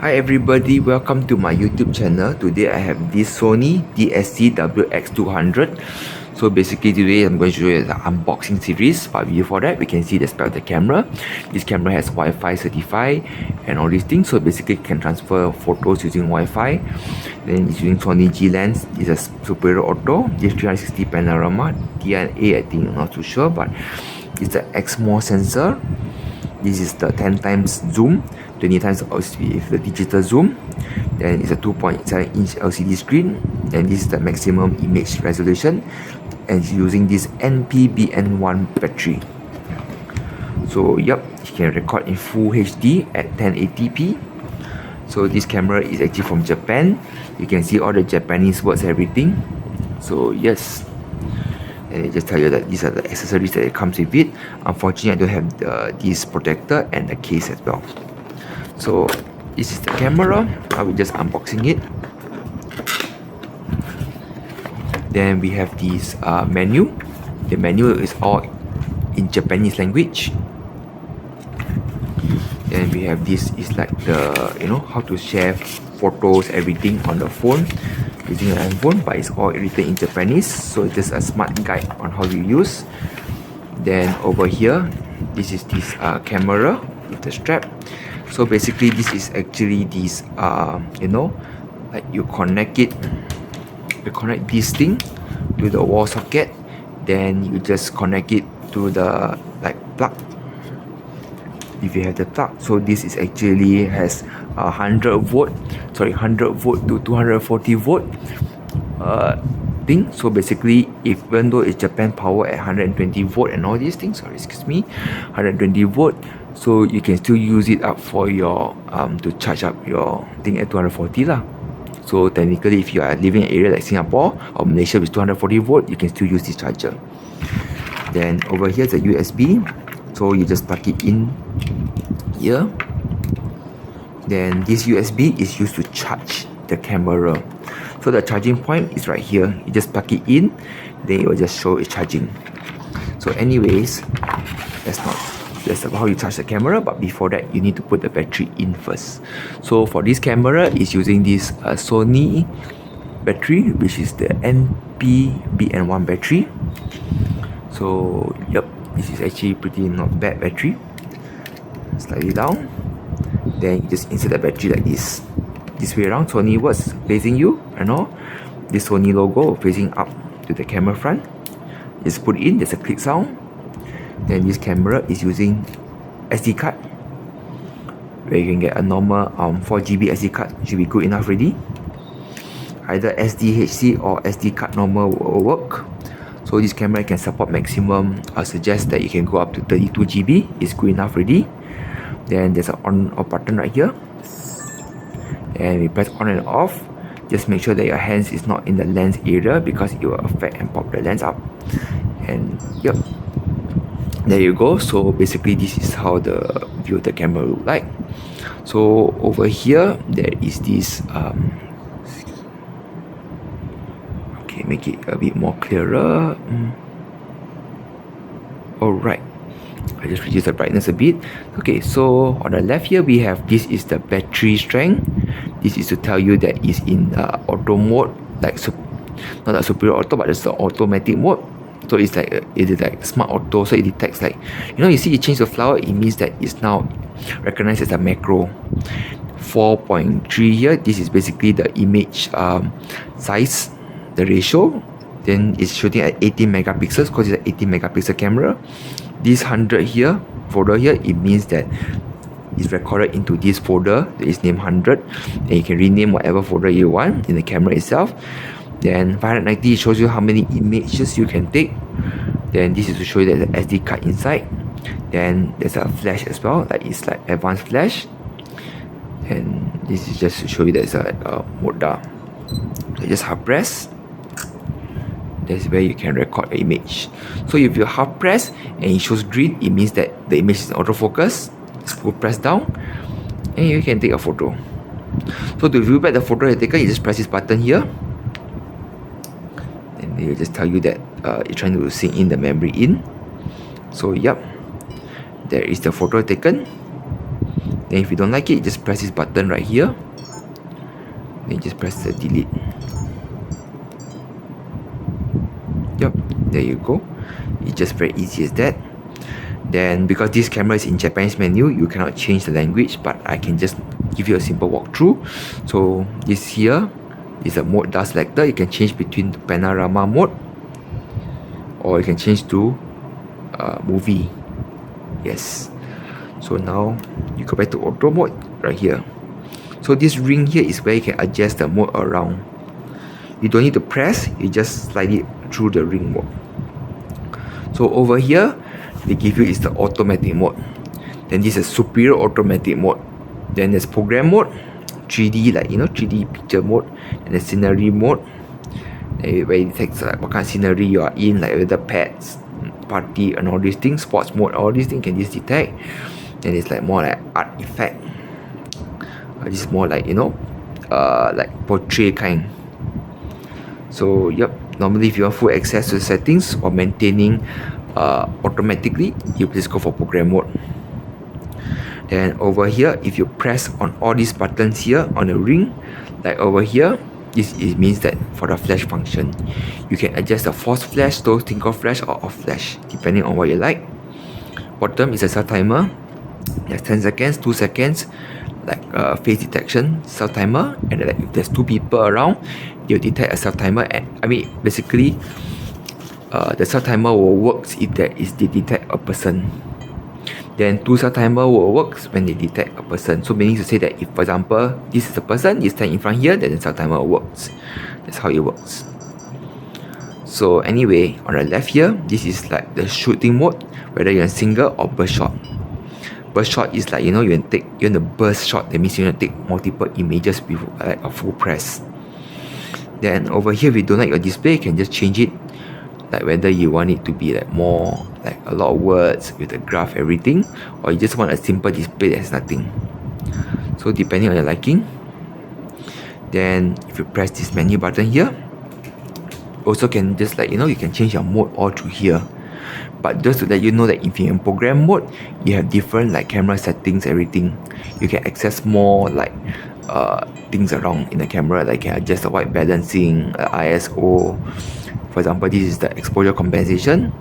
Hi everybody, welcome to my YouTube channel. Today I have this Sony DSC WX200. So basically today I'm going to show you the unboxing series, but before that we can see the spec of the camera. This camera has Wi-Fi certified and all these things, so basically you can transfer photos using Wi-Fi. Then it's using Sony G lens. It's a superior auto. This 360 panorama, DNA I think, I'm not too sure, but it's the Exmor sensor. This is the 10 times zoom, 20 times with the digital zoom. Then it's a 2.7-inch LCD screen. And this is the maximum image resolution. And it's using this NPBN1 battery. So yep, you can record in full HD at 1080p. So this camera is actually from Japan. You can see all the Japanese words, everything. So yes. And they just tell you that these are the accessories that it comes with it. Unfortunately, I don't have this protector and the case as well. So this is the camera. I will just unboxing it. Then we have this menu. The menu is all in Japanese language. Then we have this is like the how to share photos, everything on the phone using an iPhone, but it's all written in Japanese, so it's just a smart guide on how you use. Then over here, this is this camera with the strap. So basically this is actually this like you connect this thing to the wall socket, then you just connect it to the plug if you have the plug. So this is actually has 100 volt to 240 volt thing. So basically, even though it's Japan power at 120 volt and all these things, 120 volt, so you can still use it up for your to charge up your thing at 240 lah. So technically, if you are living in an area like Singapore or Malaysia with 240 volt, you can still use this charger. Then over here is a USB. So you just plug it in here. Then this USB is used to charge the camera. So the charging point is right here. You just plug it in, then it will just show it charging. So anyways, that's how you charge the camera, but before that you need to put the battery in first. So for this camera, it's using this Sony battery, which is the NPBN1 battery. So yep, this is actually pretty not bad battery. Slightly down. Then you just insert the battery like this way around. Sony words facing you and all. This Sony logo facing up to the camera front. Just put it in, there's a click sound. Then this camera is using SD card, where you can get a normal 4GB SD card, should be good enough already. Either SDHC or SD card normal will work. So this camera can support maximum, I suggest that you can go up to 32GB, it's good enough already. Then there's an on off button right here, and we press on and off. Just make sure that your hands is not in the lens area, because it will affect and pop the lens up. And yep, there you go. So basically this is how the view of the camera look like. So over here there is this okay, make it a bit more clearer. Alright, I just reduce the brightness a bit. Okay, so on the left here we have, this is the battery strength. This is to tell you that it's in auto mode, like not a superior auto, but it's the automatic mode. So it's like it is like smart auto. So it detects, like you see, you change the flower, it means that it's now recognized as a macro. 4.3 here, this is basically the image size, the ratio. Then it's shooting at 18 megapixels because it's an 18 megapixel camera. This 100 here, folder here, it means that it's recorded into this folder that is named 100, and you can rename whatever folder you want in the camera itself. Then 590 shows you how many images you can take. Then this is to show you that the SD card inside. Then there's a flash as well, like it's like advanced flash. And this is just to show you that it's a mode down. So just hard press. That's where you can record the image. So if you hard press and it shows green, it means that the image is in autofocus. Just press down and you can take a photo. So to view back the photo you've taken, you just press this button here. And they will just tell you that you're trying to sync in the memory in. So yep, there is the photo taken. Then Then if you don't like it, just press this button right here. Then just press the delete. Yep, there you go. It's just very easy as that. Then because this camera is in Japanese menu, you cannot change the language, but I can just give you a simple walkthrough. So this here is a mode dust selector. You can change between the panorama mode, or you can change to movie. Yes. So now you go back to auto mode right here. So this ring here is where you can adjust the mode around. You don't need to press, you just slide it through the ring mode. So over here, they give you is the automatic mode. Then this is superior automatic mode. Then there's program mode, 3D, like 3D picture mode, and the scenery mode, where it detects like what kind of scenery you are in, like whether pets, party, and all these things. Sports mode, all these things can just detect. Then it's like more like art effect. This is more like like portrait kind. So yep, normally if you want full access to the settings or maintaining automatically, you please go for program mode. Then over here, if you press on all these buttons here on the ring, like over here, this means that for the flash function, you can adjust the force flash, slow twinkle flash, or off flash depending on what you like. Bottom is a self timer. There's 10 seconds, 2 seconds, like face detection, self timer, and like if there's 2 people around, they'll detect a self timer. And I mean, basically, the self timer will work if they detect a person. Then 2 self timer will work when they detect a person. So meaning to say that if, for example, this is a person, you stand in front here, then the self timer works. That's how it works. So anyway, on the left here, this is like the shooting mode, whether you're in single or burst shot. Burst shot is like you want to burst shot. That means you want to take multiple images with like a full press. Then over here, if you don't like your display, you can just change it, like whether you want it to be like more like a lot of words with the graph, everything, or you just want a simple display that has nothing. So depending on your liking. Then if you press this menu button here, also can just like you can change your mode all through here. But just to let you know that if you're in program mode, you have different like camera settings, everything. You can access more like things around in the camera, like you can adjust the white balancing, ISO. For example, this is the exposure compensation.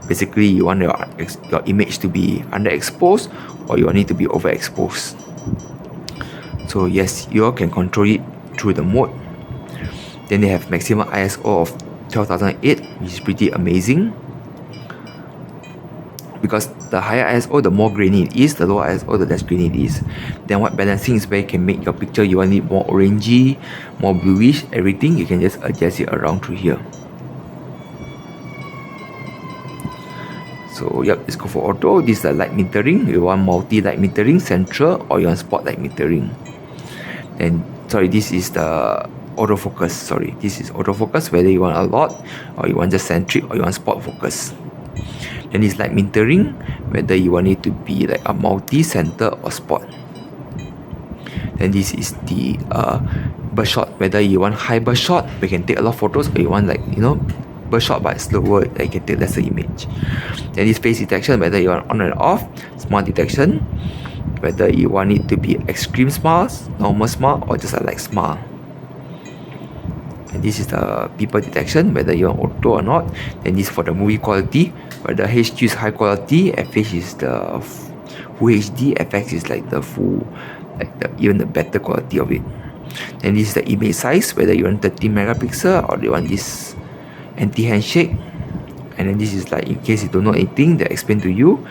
Basically, you want your image to be underexposed, or you want it to be overexposed. So yes, you all can control it through the mode. Then they have maximum ISO of 12,008, which is pretty amazing. Because the higher ISO, the more grainy it is, the lower ISO, the less grainy it is. Then white balancing is where you can make your picture, you want it more orangey, more bluish, everything, you can just adjust it around through here. So yep, let's go for auto. This is the light metering. You want multi-light metering, central, or you want spotlight metering. Then, sorry, this is the autofocus. Sorry, this is autofocus, whether you want a lot, or you want just centric, or you want spot focus. Then it's light metering, whether you want it to be like a multi-center or spot. Then this is the burst shot, whether you want high burst shot, we can take a lot of photos, or you want like burst shot but slower, that you can take lesser image. Then this face detection, whether you want on and off, smile detection, whether you want it to be extreme smiles, normal smile, or just a light smile. And this is the people detection, whether you want auto or not. Then this for the movie quality, whether HQ is high quality, FH is the full HD, FX is like the full, like even the better quality of it. Then this is the image size, whether you want 13 megapixel or you want this anti-handshake. And then this is like in case you don't know anything, they explain to you.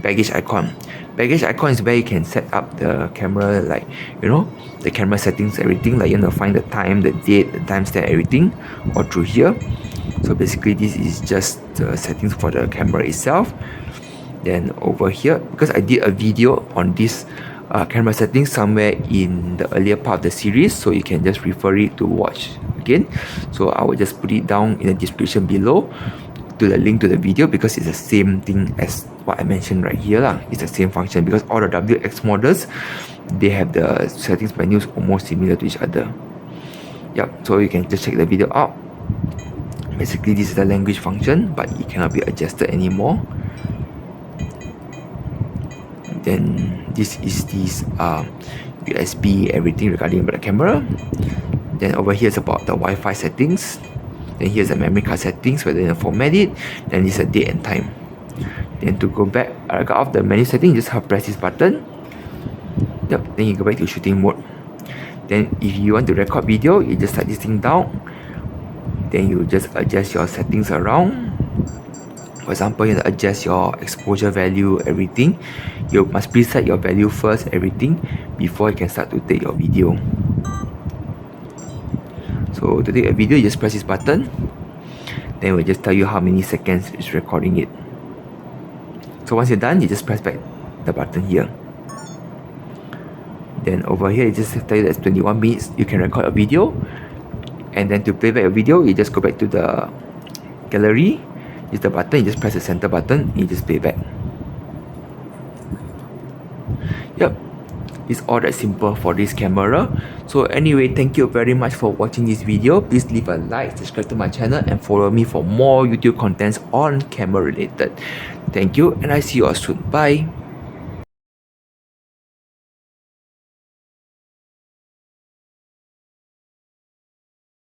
Baggage icon. Baggage icon is where you can set up the camera, like the camera settings, everything, like you want to find the time, the date, the timestamp, everything, all through here. So basically this is just the settings for the camera itself. Then over here, because I did a video on this camera settings somewhere in the earlier part of the series, so you can just refer it to watch again. So I will just put it down in the description below to the link to the video, because it's the same thing as what I mentioned right here lah. It's the same function, because all the WX models, they have the settings menus almost similar to each other. Yep, so you can just check the video out. Basically this is the language function, but it cannot be adjusted anymore. Then this is this USB everything regarding about the camera. Then over here is about the Wi-Fi settings. Then here's the memory card settings, whether you format it. Then it's a date and time. Then to go back, out of the menu setting, just press this button. Yep, then you go back to shooting mode. Then if you want to record video, you just slide this thing down. Then you just adjust your settings around. For example, you adjust your exposure value, everything. You must preset your value first, everything, before you can start to take your video. So to take a video, you just press this button. Then we'll just tell you how many seconds it's recording it. So once you're done, you just press back the button here. Then over here, it just tell you that it's 21 minutes, you can record a video. And then to play back a video, you just go back to the gallery, use the button, you just press the center button, and you just play back. Yep, it's all that simple for this camera. So anyway, thank you very much for watching this video. Please leave a like, subscribe to my channel, and follow me for more YouTube contents on camera related. Thank you, and I see you all soon. Bye.